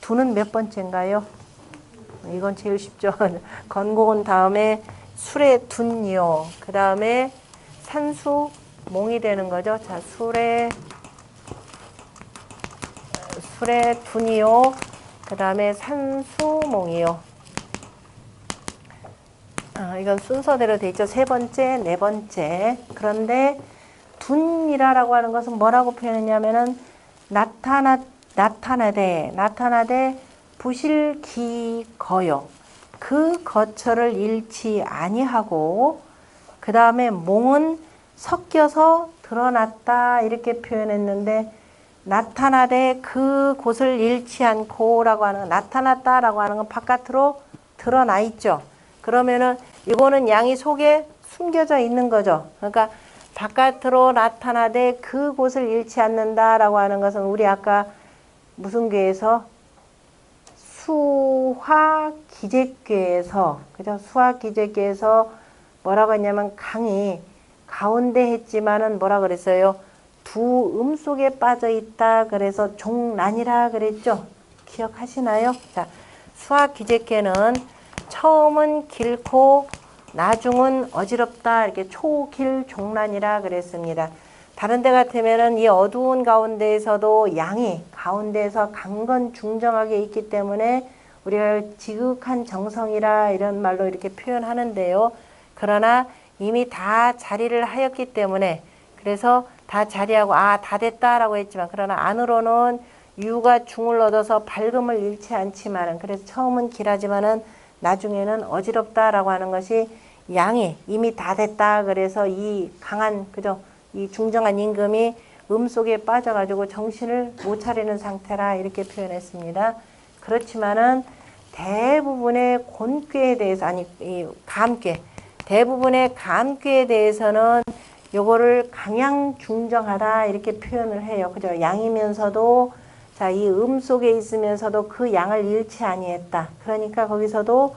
둔은 몇 번째인가요? 이건 제일 쉽죠. 건곡은 다음에 술의 둔이요. 그 다음에 산수 몽이 되는 거죠. 자, 술의 둔이요. 그 다음에 산수몽이요. 이건 순서대로 돼 있죠. 세 번째, 네 번째. 그런데 둔이라고 하는 것은 뭐라고 표현했냐면은 나타나되 부실기거요. 그 거처를 잃지 아니하고 그 다음에 몽은 섞여서 드러났다 이렇게 표현했는데 나타나되 그 곳을 잃지 않고라고 하는 건 나타났다라고 하는 건 바깥으로 드러나 있죠. 그러면은 이거는 양이 속에 숨겨져 있는 거죠. 그러니까 바깥으로 나타나되 그 곳을 잃지 않는다라고 하는 것은 우리 아까 무슨 궤에서 수화기재궤에서 그죠? 수화기재궤에서 뭐라고 했냐면 강이 가운데 했지만은 뭐라 그랬어요? 두 음 속에 빠져 있다. 그래서 종란이라 그랬죠. 기억하시나요? 자, 수화기재궤는 처음은 길고 나중은 어지럽다. 이렇게 초길 종란이라 그랬습니다. 다른 데 같으면은 이 어두운 가운데에서도 양이 가운데에서 강건중정하게 있기 때문에 우리가 지극한 정성이라 이런 말로 이렇게 표현하는데요. 그러나 이미 다 자리를 하였기 때문에 그래서 다 자리하고 다 됐다라고 했지만 그러나 안으로는 유가 중을 얻어서 밝음을 잃지 않지만은, 그래서 처음은 길하지만은 나중에는 어지럽다라고 하는 것이 양이 이미 다 됐다. 그래서 이 강한, 그죠? 이 중정한 임금이 속에 빠져가지고 정신을 못 차리는 상태라 이렇게 표현했습니다. 그렇지만은 대부분의 곤꾀에 대해서, 아니, 이 감꾀, 대부분의 감꾀에 대해서는 요거를 강양중정하다 이렇게 표현을 해요. 그죠? 양이면서도, 자, 이 속에 있으면서도 그 양을 잃지 아니했다. 그러니까 거기서도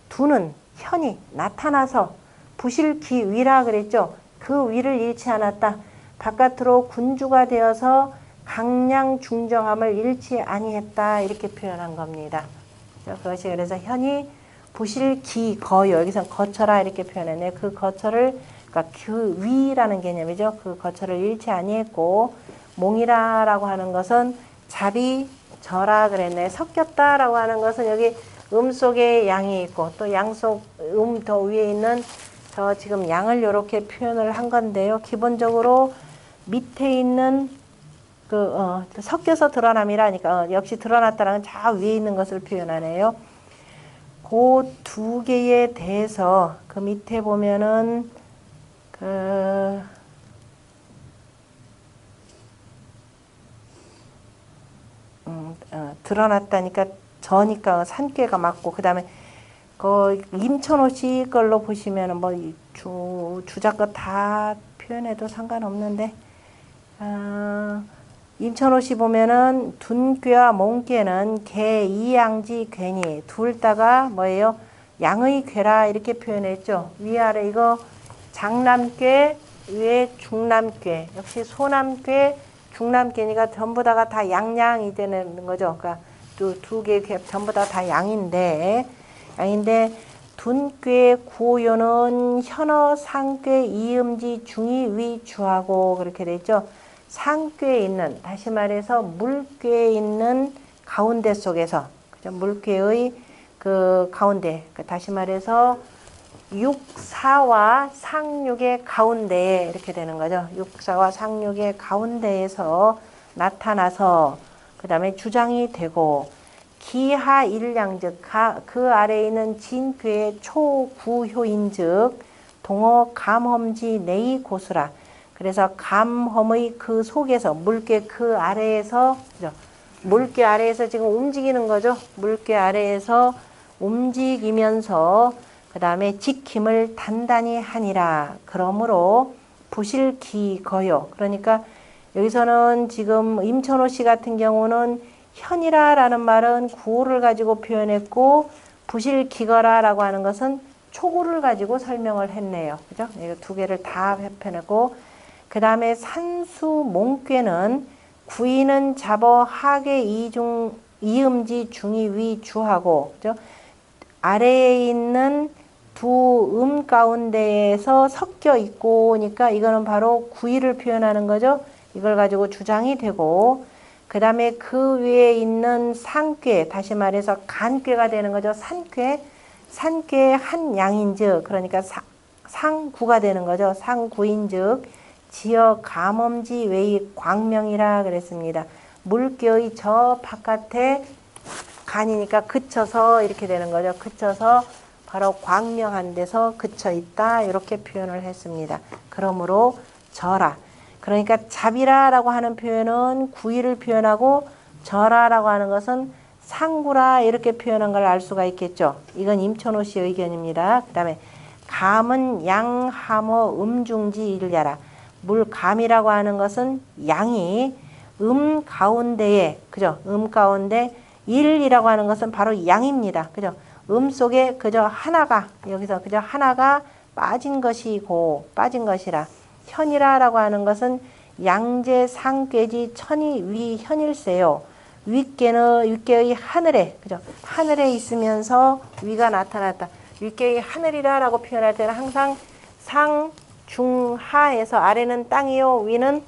두는 현이 나타나서 부실기위라 그랬죠. 그 위를 잃지 않았다. 바깥으로 군주가 되어서 강량중정함을 잃지 아니했다. 이렇게 표현한 겁니다. 그것이 그래서 현이 부실기거요. 여기서 거처라 이렇게 표현했네요. 그 거처를, 그러니까 그 위라는 개념이죠. 그 거처를 잃지 아니했고, 몽이라라고 하는 것은 잡이 저라 그랬네. 섞였다라고 하는 것은 여기 속에 양이 있고 또 양속 더 위에 있는 저 지금 양을 이렇게 표현을 한 건데요. 기본적으로 밑에 있는 섞여서 드러남이라니까 역시 드러났다라는 저 위에 있는 것을 표현하네요. 그 두 개에 대해서 그 밑에 보면은 드러났다니까 저니까 산꾀가 맞고, 그 다음에 그 임천호 씨 걸로 보시면은 뭐 주작껏 다 표현해도 상관없는데, 임천호 씨 보면은 둔꾀와 몽꾀는 개 이양지 괜히 둘 다가 뭐예요? 양의 괴라 이렇게 표현했죠. 위아래 이거 장남꾀, 위에 중남꾀, 역시 소남꾀, 중남꾀니까 전부 다가 다 양양이 되는 거죠. 그러니까 두 개 전부 다 양인데 둔꾀 구호요는 현어 상꾀 이음지 중이 위 주하고 그렇게 되죠. 상꾀에 있는, 다시 말해서 물꾀에 있는 가운데 속에서, 그죠? 물꾀의 그 가운데, 다시 말해서 육사와 상육의 가운데에 이렇게 되는 거죠. 육사와 상육의 가운데에서 나타나서 그 다음에 주장이 되고, 기하일량즉 그 아래에 있는 진꾀의 초구효인즉 동어 감험지 내의 고수라. 그래서 감험의 그 속에서, 물꾀 그 아래에서, 그죠? 물꾀 아래에서 지금 움직이는 거죠. 물꾀 아래에서 움직이면서 그 다음에 지킴을 단단히 하니라. 그러므로 부실기거요. 그러니까 여기서는 지금 임천호 씨 같은 경우는 현이라라는 말은 구호를 가지고 표현했고, 부실기거라라고 하는 것은 초구를 가지고 설명을 했네요. 그죠? 이거 두 개를 다 표현했고, 그 다음에 산수몽꾀는 구이는 잡어 하계 이중 이음지 중이 위 주하고, 그죠? 아래에 있는 두 가운데에서 섞여 있고니까 이거는 바로 구이를 표현하는 거죠. 이걸 가지고 주장이 되고, 그 다음에 그 위에 있는 상꾀, 다시 말해서 간꾀가 되는 거죠. 산꾀 한 양인즉, 그러니까 상구가 되는 거죠. 상구인즉 지어 감엄지 외의 광명이라 그랬습니다. 물결의 저 바깥에 간이니까 그쳐서 이렇게 되는 거죠. 그쳐서 바로 광명한 데서 그쳐 있다 이렇게 표현을 했습니다. 그러므로 저라, 그러니까 잡이라라고 하는 표현은 구이를 표현하고 저라라고 하는 것은 상구라 이렇게 표현한 걸 알 수가 있겠죠. 이건 임천호 씨 의견입니다. 그 다음에 감은 양함어 음중지 일야라. 물감이라고 하는 것은 양이 가운데에, 그죠? 가운데 일이라고 하는 것은 바로 양입니다. 그죠? 속에 그저 하나가, 여기서 그저 하나가 빠진 것이고, 빠진 것이라. 현이라라고 하는 것은 양재 상꾀지 천이 위 현일세요. 윗개의 하늘에, 그죠? 하늘에 있으면서 위가 나타났다. 윗개의 하늘이라라고 표현할 때는 항상 상, 중, 하에서 아래는 땅이요, 위는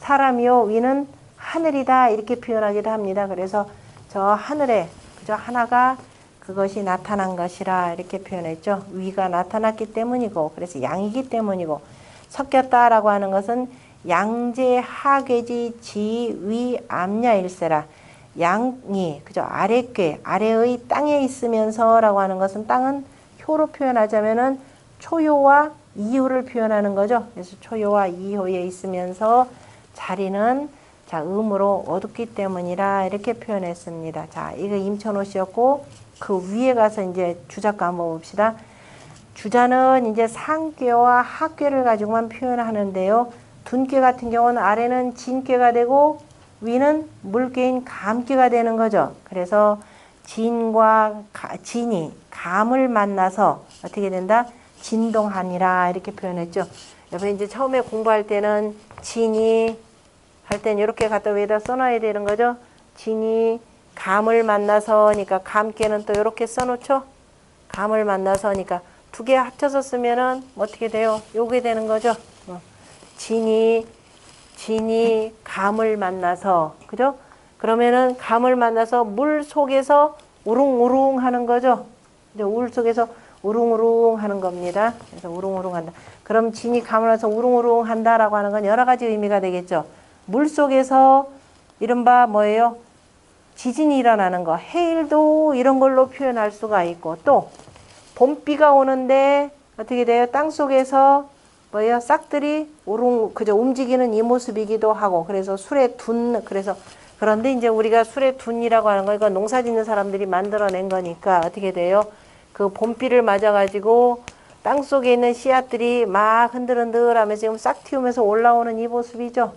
사람이요, 위는 하늘이다 이렇게 표현하기도 합니다. 그래서 저 하늘에 그저 하나가 그것이 나타난 것이라 이렇게 표현했죠. 위가 나타났기 때문이고, 그래서 양이기 때문이고, 섞였다라고 하는 것은 양재 하계지 지 위 암야일세라. 양이, 그죠? 아래괴, 아래의 땅에 있으면서라고 하는 것은 땅은 효로 표현하자면은 초효와 이효를 표현하는 거죠. 그래서 초효와 이효에 있으면서 자리는 자, 음으로 어둡기 때문이라 이렇게 표현했습니다. 자, 이거 임천옷이었고 그 위에 가서 이제 주작가 한번 봅시다. 주자는 이제 상괴와 하괴를 가지고만 표현하는데요. 둔괴 같은 경우는 아래는 진괴가 되고 위는 물괴인 감괴가 되는 거죠. 그래서 진과 진이 감을 만나서 어떻게 된다? 진동하니라 이렇게 표현했죠. 여러분 이제 처음에 공부할 때는 진이 할 땐 이렇게 갖다 위에다 써놔야 되는 거죠. 진이 감을 만나서니까 감괴는 또 이렇게 써놓죠. 감을 만나서니까 두 개 합쳐서 쓰면은 어떻게 돼요? 요게 되는 거죠. 진이 감을 만나서, 그죠? 그러면은 감을 만나서 물 속에서 우릉우릉 하는 거죠. 물 속에서 우릉우릉 하는 겁니다. 그래서 우릉우릉 한다. 그럼 진이 감을 만나서 우릉우릉 한다라고 하는 건 여러 가지 의미가 되겠죠. 물 속에서 이른바 뭐예요? 지진이 일어나는 거, 해일도 이런 걸로 표현할 수가 있고, 또 봄비가 오는데 어떻게 돼요? 땅 속에서 뭐예요? 싹들이 그저 움직이는 이 모습이기도 하고, 그래서 술의 둔, 그런데 이제 우리가 술의 둔이라고 하는 거, 이건 농사 짓는 사람들이 만들어낸 거니까 어떻게 돼요? 그 봄비를 맞아가지고 땅 속에 있는 씨앗들이 막 흔들흔들 하면서 지금 싹 틔우면서 올라오는 이 모습이죠.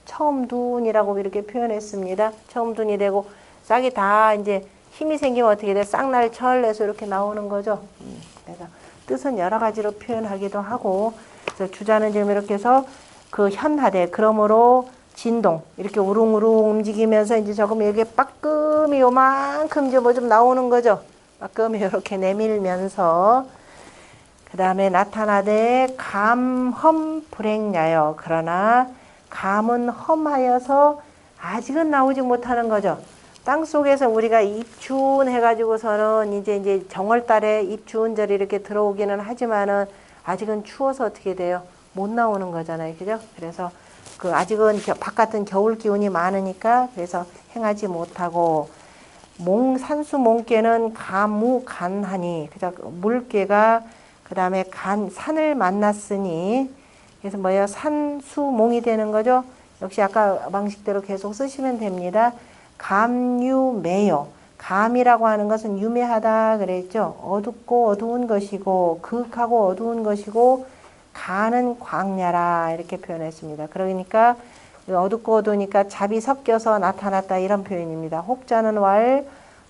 처음 둔이라고 이렇게 표현했습니다. 처음 둔이 되고, 싹이 다 이제 힘이 생기면 어떻게 돼? 싹날철해서 이렇게 나오는 거죠. 그래서 뜻은 여러 가지로 표현하기도 하고, 그래서 주자는 지금 이렇게 해서 그 현하대, 그러므로 진동, 이렇게 우릉우릉 움직이면서 이제 조금 이렇게 빠끔이 요만큼 이제 뭐 좀 나오는 거죠. 빠끔이 이렇게 내밀면서, 그 다음에 나타나되 감험 불행야여. 그러나 감은 험하여서 아직은 나오지 못하는 거죠. 땅 속에서 우리가 입춘 해가지고서는 이제 정월달에 입춘절이 이렇게 들어오기는 하지만은 아직은 추워서 어떻게 돼요? 못 나오는 거잖아요. 그죠? 그래서 그 아직은 바깥은 겨울 기운이 많으니까 그래서 행하지 못하고, 산수 몽께는 가무간하니, 그죠? 물개가 그 다음에 산을 만났으니, 그래서 뭐예요? 산수몽이 되는 거죠. 역시 아까 방식대로 계속 쓰시면 됩니다. 감유매요. 감이라고 하는 것은 유매하다 그랬죠. 어둡고 어두운 것이고, 극하고 어두운 것이고, 가는 광야라 이렇게 표현했습니다. 그러니까 어둡고 어두우니까 잡이 섞여서 나타났다 이런 표현입니다. 혹자는 왈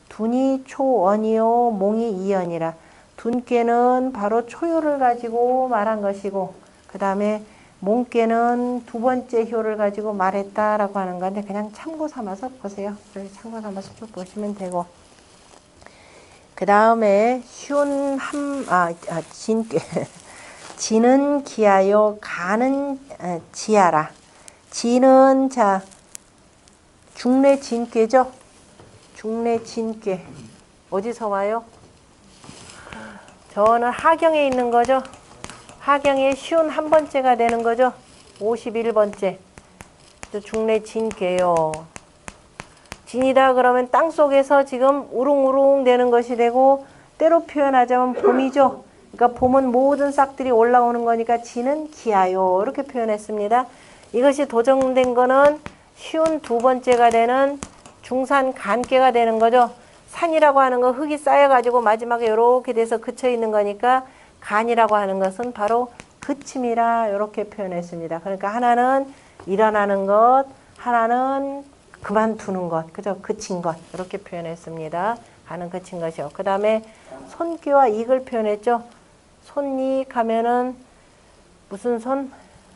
둔이 초언이요 몽이 이언이라. 둔께는 바로 초효를 가지고 말한 것이고, 그 다음에 몽께는 두 번째 효를 가지고 말했다라고 하는 건데, 그냥 참고 삼아서 보세요. 참고 삼아서 쭉 보시면 되고, 그 다음에 진께 지는 기하여 가는 지하라. 지는 자 중래 진께죠. 중래 진께 어디서 와요? 저는 하경에 있는 거죠. 하경의 쉬운 한 번째가 되는 거죠. 51번째. 중래 진께요. 진이다 그러면 땅 속에서 지금 우릉우릉 되는 것이 되고, 때로 표현하자면 봄이죠. 그러니까 봄은 모든 싹들이 올라오는 거니까 지는 기하요 이렇게 표현했습니다. 이것이 도정된 거는 쉬운 두 번째가 되는 중산 간께가 되는 거죠. 산이라고 하는 건 흙이 쌓여가지고 마지막에 이렇게 돼서 그쳐 있는 거니까, 간이라고 하는 것은 바로 그침이라 이렇게 표현했습니다. 그러니까 하나는 일어나는 것, 하나는 그만두는 것, 그죠? 그친 것 이렇게 표현했습니다. 간은 그친 것이요. 그 다음에 손귀와 익을 표현했죠. 손익 하면은 무슨 손?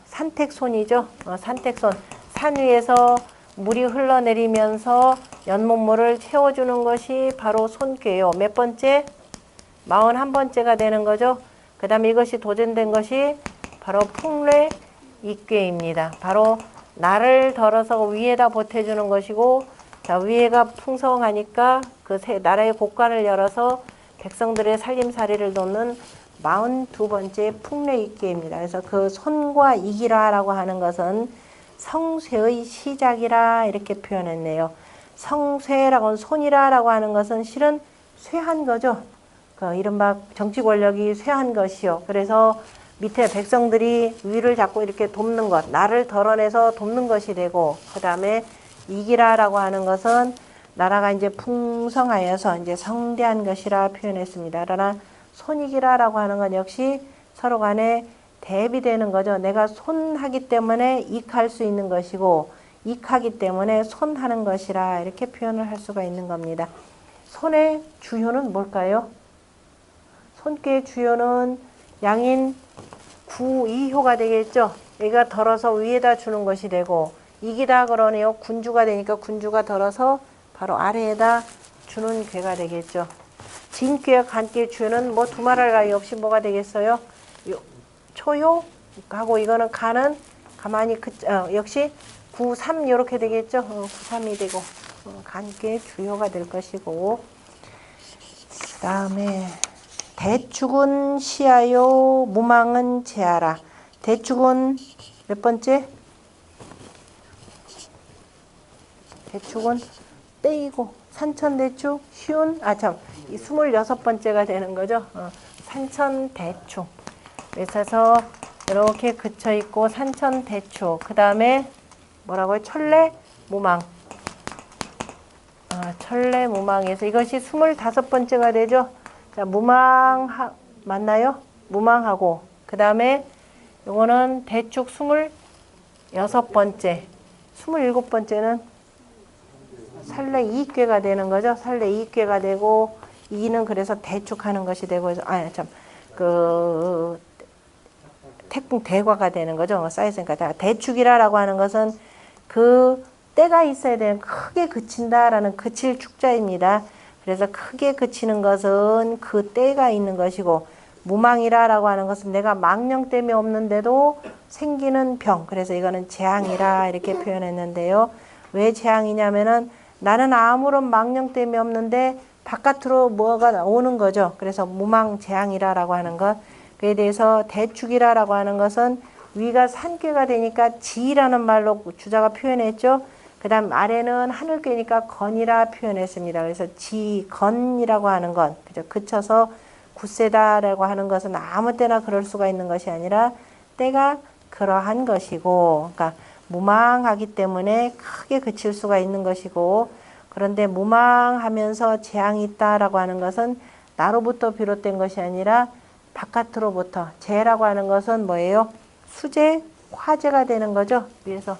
산택손이죠. 산택손. 산 위에서 물이 흘러내리면서 연못물을 채워주는 것이 바로 손귀예요. 몇 번째? 41번째가 되는 거죠. 그 다음에 이것이 도전된 것이 바로 풍래 익괴입니다. 바로 나를 덜어서 위에다 보태주는 것이고, 자, 위에가 풍성하니까 그 나라의 곳간을 열어서 백성들의 살림살이를 돕는 42번째 풍래 익괴입니다. 그래서 그 손과 이기라라고 하는 것은 성쇠의 시작이라 이렇게 표현했네요. 성쇠라고는 손이라라고 하는 것은 실은 쇠한 거죠. 그 이른바 정치 권력이 쇠한 것이요. 그래서 밑에 백성들이 위를 잡고 이렇게 돕는 것, 나를 덜어내서 돕는 것이 되고, 그 다음에 이기라라고 하는 것은 나라가 이제 풍성하여서 이제 성대한 것이라 표현했습니다. 그러나 손이기라라고 하는 건 역시 서로 간에 대비되는 거죠. 내가 손하기 때문에 익할 수 있는 것이고, 익하기 때문에 손하는 것이라 이렇게 표현을 할 수가 있는 겁니다. 손의 주효는 뭘까요? 손귀의 주효는 양인 구이효가 되겠죠. 얘가 덜어서 위에다 주는 것이 되고, 이기다 그러네요. 군주가 되니까 군주가 덜어서 바로 아래에다 주는 괴가 되겠죠. 진괴와 간괴의 주효는 뭐 두말할 나위 없이 뭐가 되겠어요? 초효 하고 이거는 간은 가만히 역시 9, 3 이렇게 되겠죠. 9, 3이 되고 간괴의 주효가 될 것이고, 그 다음에 대축은 시하요 무망은 제하라. 대축은 몇 번째? 대축은 떼이고 산천대축 쉬운 26번째가 되는 거죠. 산천대축. 그래서 이렇게 그쳐 있고 산천대축. 그 다음에 뭐라고요? 천례무망. 천례무망에서 이것이 25번째가 되죠. 자, 맞나요? 무망하고, 그 다음에 요거는 대축 26번째, 27번째는 살례이익괴가 되는 거죠. 살례이익괴가 되고, 이는 그래서 대축하는 것이 되고, 태풍 대과가 되는 거죠. 쌓였으니까. 대축이라고 하는 것은 그 때가 있어야 되는 크게 그친다라는 그칠 축자입니다. 그래서 크게 그치는 것은 그 때가 있는 것이고, 무망이라고 하는 것은 내가 망령됨이 없는데도 생기는 병. 그래서 이거는 재앙이라 이렇게 표현했는데요. 왜 재앙이냐면은 나는 아무런 망령됨이 없는데 바깥으로 뭐가 오는 거죠. 그래서 무망재앙이라고 하는 것. 그에 대해서 대축이라고 하는 것은 위가 산괴가 되니까 지라는 말로 주자가 표현했죠. 그 다음 아래는 하늘괴니까 건이라 표현했습니다. 그래서 지, 건이라고 하는 건, 그죠? 그쳐서 굳세다라고 하는 것은 아무 때나 그럴 수가 있는 것이 아니라 때가 그러한 것이고, 그러니까 무망하기 때문에 크게 그칠 수가 있는 것이고, 그런데 무망하면서 재앙이 있다라고 하는 것은 나로부터 비롯된 것이 아니라 바깥으로부터. 재라고 하는 것은 뭐예요? 수재, 화재가 되는 거죠. 그래서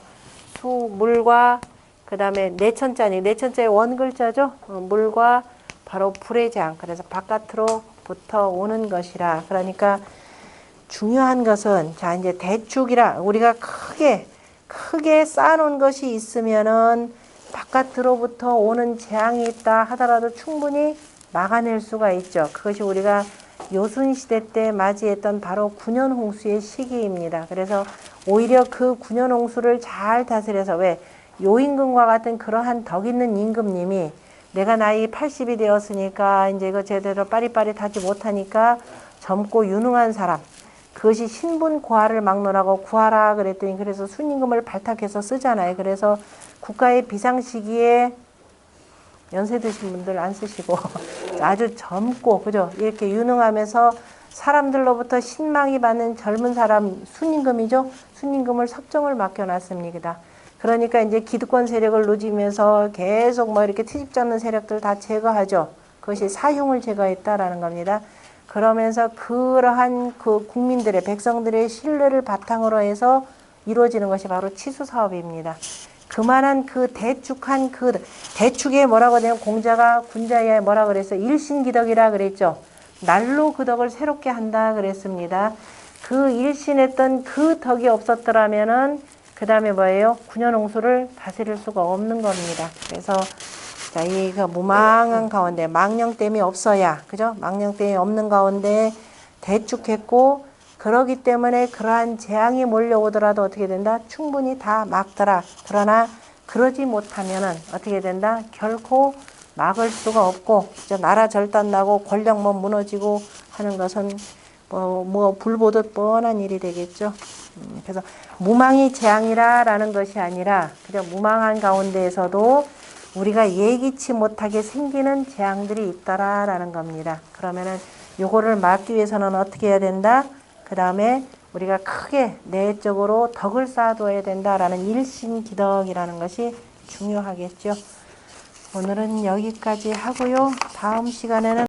물과 그 다음에 내천자니, 내천자의 원글자죠. 물과 바로 불의 재앙. 그래서 바깥으로부터 오는 것이라. 그러니까 중요한 것은, 자, 이제 대축이라 우리가 크게 쌓아놓은 것이 있으면은 바깥으로부터 오는 재앙이 있다 하더라도 충분히 막아낼 수가 있죠. 그것이 우리가 요순시대 때 맞이했던 바로 9년 홍수의 시기입니다. 그래서 오히려 그 9년 홍수를 잘 다스려서, 왜 요임금과 같은 그러한 덕 있는 임금님이 내가 나이 80이 되었으니까 이제 이거 제대로 빠릿빠릿하지 못하니까 젊고 유능한 사람, 그것이 신분 고하를 막론하고 구하라 그랬더니, 그래서 순임금을 발탁해서 쓰잖아요. 그래서 국가의 비상시기에 연세 드신 분들 안 쓰시고 아주 젊고, 그죠? 이렇게 유능하면서 사람들로부터 신망이 받는 젊은 사람, 순임금이죠? 순임금을 섭정을 맡겨놨습니다. 그러니까 이제 기득권 세력을 누지면서 계속 뭐 이렇게 트집 잡는 세력들 다 제거하죠. 그것이 사흉을 제거했다라는 겁니다. 그러면서 그러한 그 국민들의, 백성들의 신뢰를 바탕으로 해서 이루어지는 것이 바로 치수 사업입니다. 그만한 그 대축한 그 대축에 뭐라고 하냐면, 공자가 군자에 뭐라 그랬어? 일신기덕이라 그랬죠. 날로 그 덕을 새롭게 한다 그랬습니다. 그 일신했던 그 덕이 없었더라면은 그 다음에 뭐예요? 9년 홍수를 다스릴 수가 없는 겁니다. 그래서 자, 이 그 무망한 가운데 망령됨이 없어야, 그죠? 망령됨이 없는 가운데 대축했고, 그러기 때문에 그러한 재앙이 몰려오더라도 어떻게 된다? 충분히 다 막더라. 그러나 그러지 못하면은 어떻게 된다? 결코 막을 수가 없고, 나라 절단나고 권력 무너지고 하는 것은 뭐 불보듯 뻔한 일이 되겠죠. 그래서 무망이 재앙이라라는 것이 아니라, 그냥 무망한 가운데에서도 우리가 예기치 못하게 생기는 재앙들이 있더라라는 겁니다. 그러면은 요거를 막기 위해서는 어떻게 해야 된다? 그 다음에 우리가 크게 내적으로 덕을 쌓아둬야 된다라는 일신기덕이라는 것이 중요하겠죠. 오늘은 여기까지 하고요. 다음 시간에는